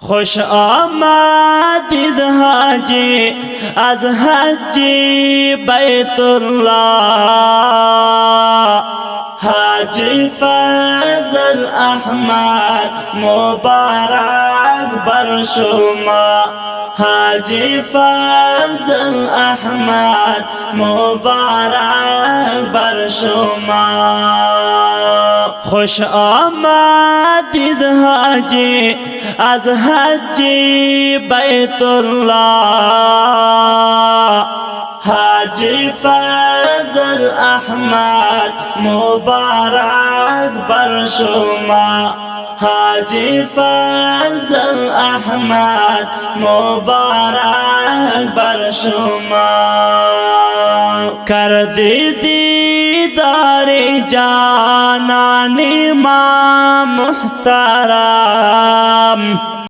خوش آمدید حاجی از حجی بیت الله، حاجی فضل احمد مبارک بر شما، حاجی فضل احمد مبارک بر شما. خوش آمدید حاجی از حجی بیت الله، حاجی فضل احمد مبارک بر شما، حاجی فضل احمد مبارک بر شما. کردی دیدار جانان ما محترم،